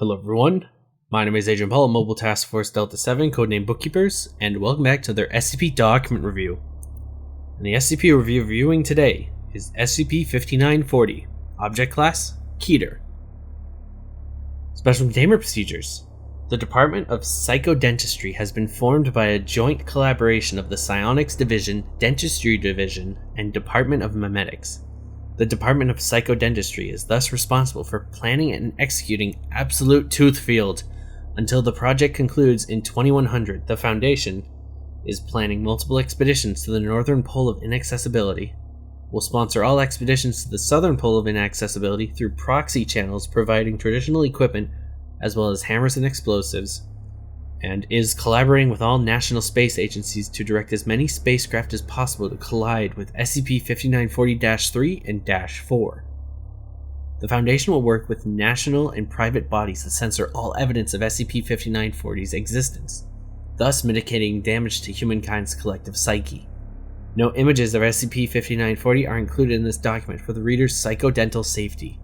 Hello everyone, my name is Agent Paul of Mobile Task Force Delta 7, codenamed Bookkeepers, and welcome back to their SCP document review. And the SCP we're reviewing today is SCP-5940, Object Class, Keter. Special Containment Procedures. The Department of Psychodentistry has been formed by a joint collaboration of the Psionics Division, Dentistry Division, and Department of Memetics. The Department of Psychodentistry is thus responsible for planning and executing Absolute Tooth Field. Until the project concludes in 2100, the Foundation is planning multiple expeditions to the northern pole of inaccessibility, will sponsor all expeditions to the southern pole of inaccessibility through proxy channels providing traditional equipment as well as hammers and explosives, and is collaborating with all national space agencies to direct as many spacecraft as possible to collide with SCP-5940-3 and -4. The Foundation will work with national and private bodies to censor all evidence of SCP-5940's existence, thus mitigating damage to humankind's collective psyche. No images of SCP-5940 are included in this document for the reader's psychodental safety.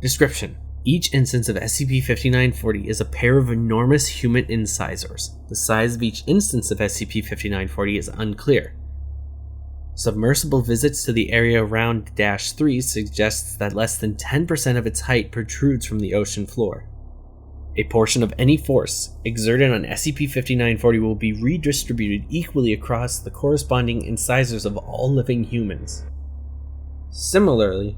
Description: each instance of SCP-5940 is a pair of enormous human incisors. The size of each instance of SCP-5940 is unclear. Submersible visits to the area around -3 suggests that less than 10% of its height protrudes from the ocean floor. A portion of any force exerted on SCP-5940 will be redistributed equally across the corresponding incisors of all living humans. Similarly,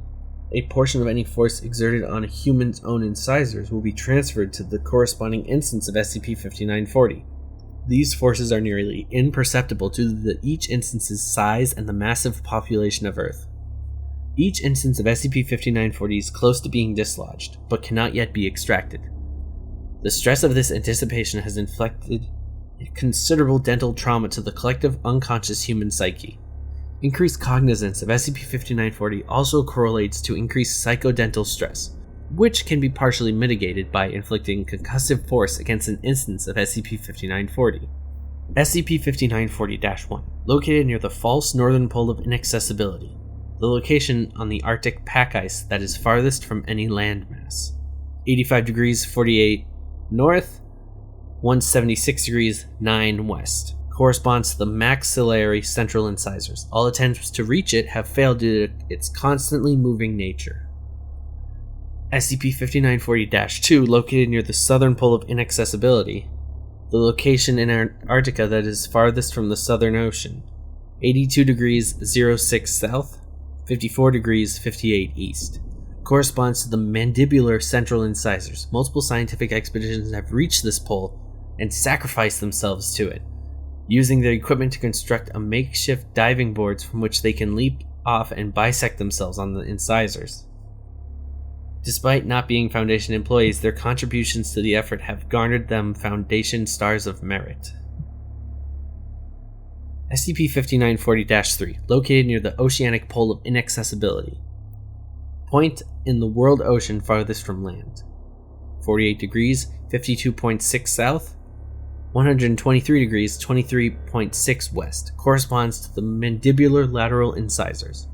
a portion of any force exerted on a human's own incisors will be transferred to the corresponding instance of SCP-5940. These forces are nearly imperceptible due to each instance's size and the massive population of Earth. Each instance of SCP-5940 is close to being dislodged, but cannot yet be extracted. The stress of this anticipation has inflicted considerable dental trauma to the collective unconscious human psyche. Increased cognizance of SCP-5940 also correlates to increased psychodental stress, which can be partially mitigated by inflicting concussive force against an instance of SCP-5940. SCP-5940-1, located near the false northern pole of inaccessibility, the location on the Arctic pack ice that is farthest from any landmass. 85 degrees 48 north, 176 degrees 9 west. Corresponds to the maxillary central incisors. All attempts to reach it have failed due to its constantly moving nature. SCP-5940-2, located near the southern pole of inaccessibility, the location in Antarctica that is farthest from the Southern Ocean, 82 degrees 06 south, 54 degrees 58 east. Corresponds to the mandibular central incisors. Multiple scientific expeditions have reached this pole and sacrificed themselves to it, using their equipment to construct a makeshift diving boards from which they can leap off and bisect themselves on the incisors. Despite not being Foundation employees, their contributions to the effort have garnered them Foundation Stars of Merit. SCP-5940-3, located near the oceanic pole of inaccessibility. Point in the world ocean farthest from land. 48 degrees, 52.6 south, 123 degrees 23.6 west, corresponds to the mandibular lateral incisors.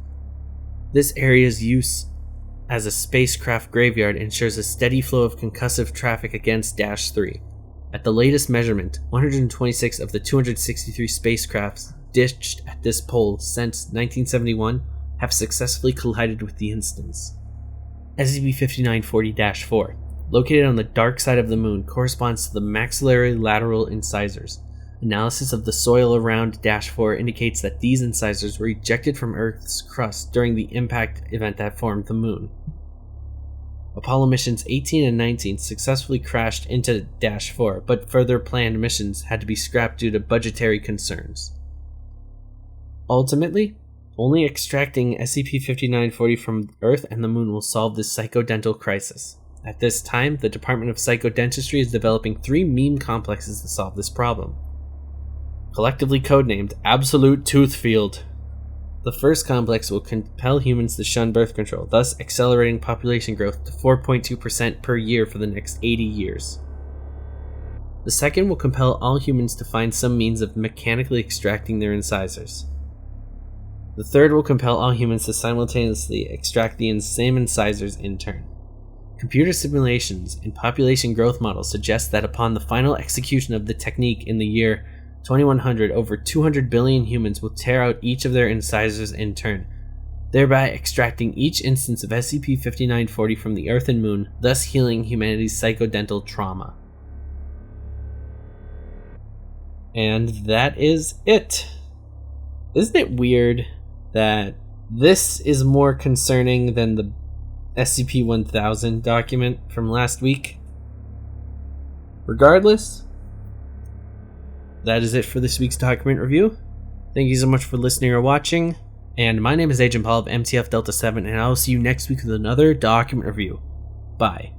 This area's use as a spacecraft graveyard ensures a steady flow of concussive traffic against -3. At the latest measurement, 126 of the 263 spacecrafts ditched at this pole since 1971 have successfully collided with the instance. SCP-5940-4, located on the dark side of the moon, corresponds to the maxillary lateral incisors. Analysis of the soil around -4 indicates that these incisors were ejected from Earth's crust during the impact event that formed the moon. Apollo missions 18 and 19 successfully crashed into -4, but further planned missions had to be scrapped due to budgetary concerns. Ultimately, only extracting SCP-5940 from Earth and the moon will solve this psychodental crisis. At this time, the Department of Psychodentistry is developing 3 meme complexes to solve this problem, collectively codenamed Absolute Tooth Field. The first complex will compel humans to shun birth control, thus accelerating population growth to 4.2% per year for the next 80 years. The second will compel all humans to find some means of mechanically extracting their incisors. The third will compel all humans to simultaneously extract the same incisors in turn. Computer simulations and population growth models suggest that upon the final execution of the technique in the year 2100, over 200 billion humans will tear out each of their incisors in turn, thereby extracting each instance of SCP-5940 from the Earth and Moon, thus healing humanity's psychodental trauma. And that is it. Isn't it weird that this is more concerning than the SCP-1000 document from last week? Regardless, that is it for this week's document review. Thank you so much for listening or watching, and my name is Agent Paul of MTF Delta 7, and I will see you next week with another document review. Bye.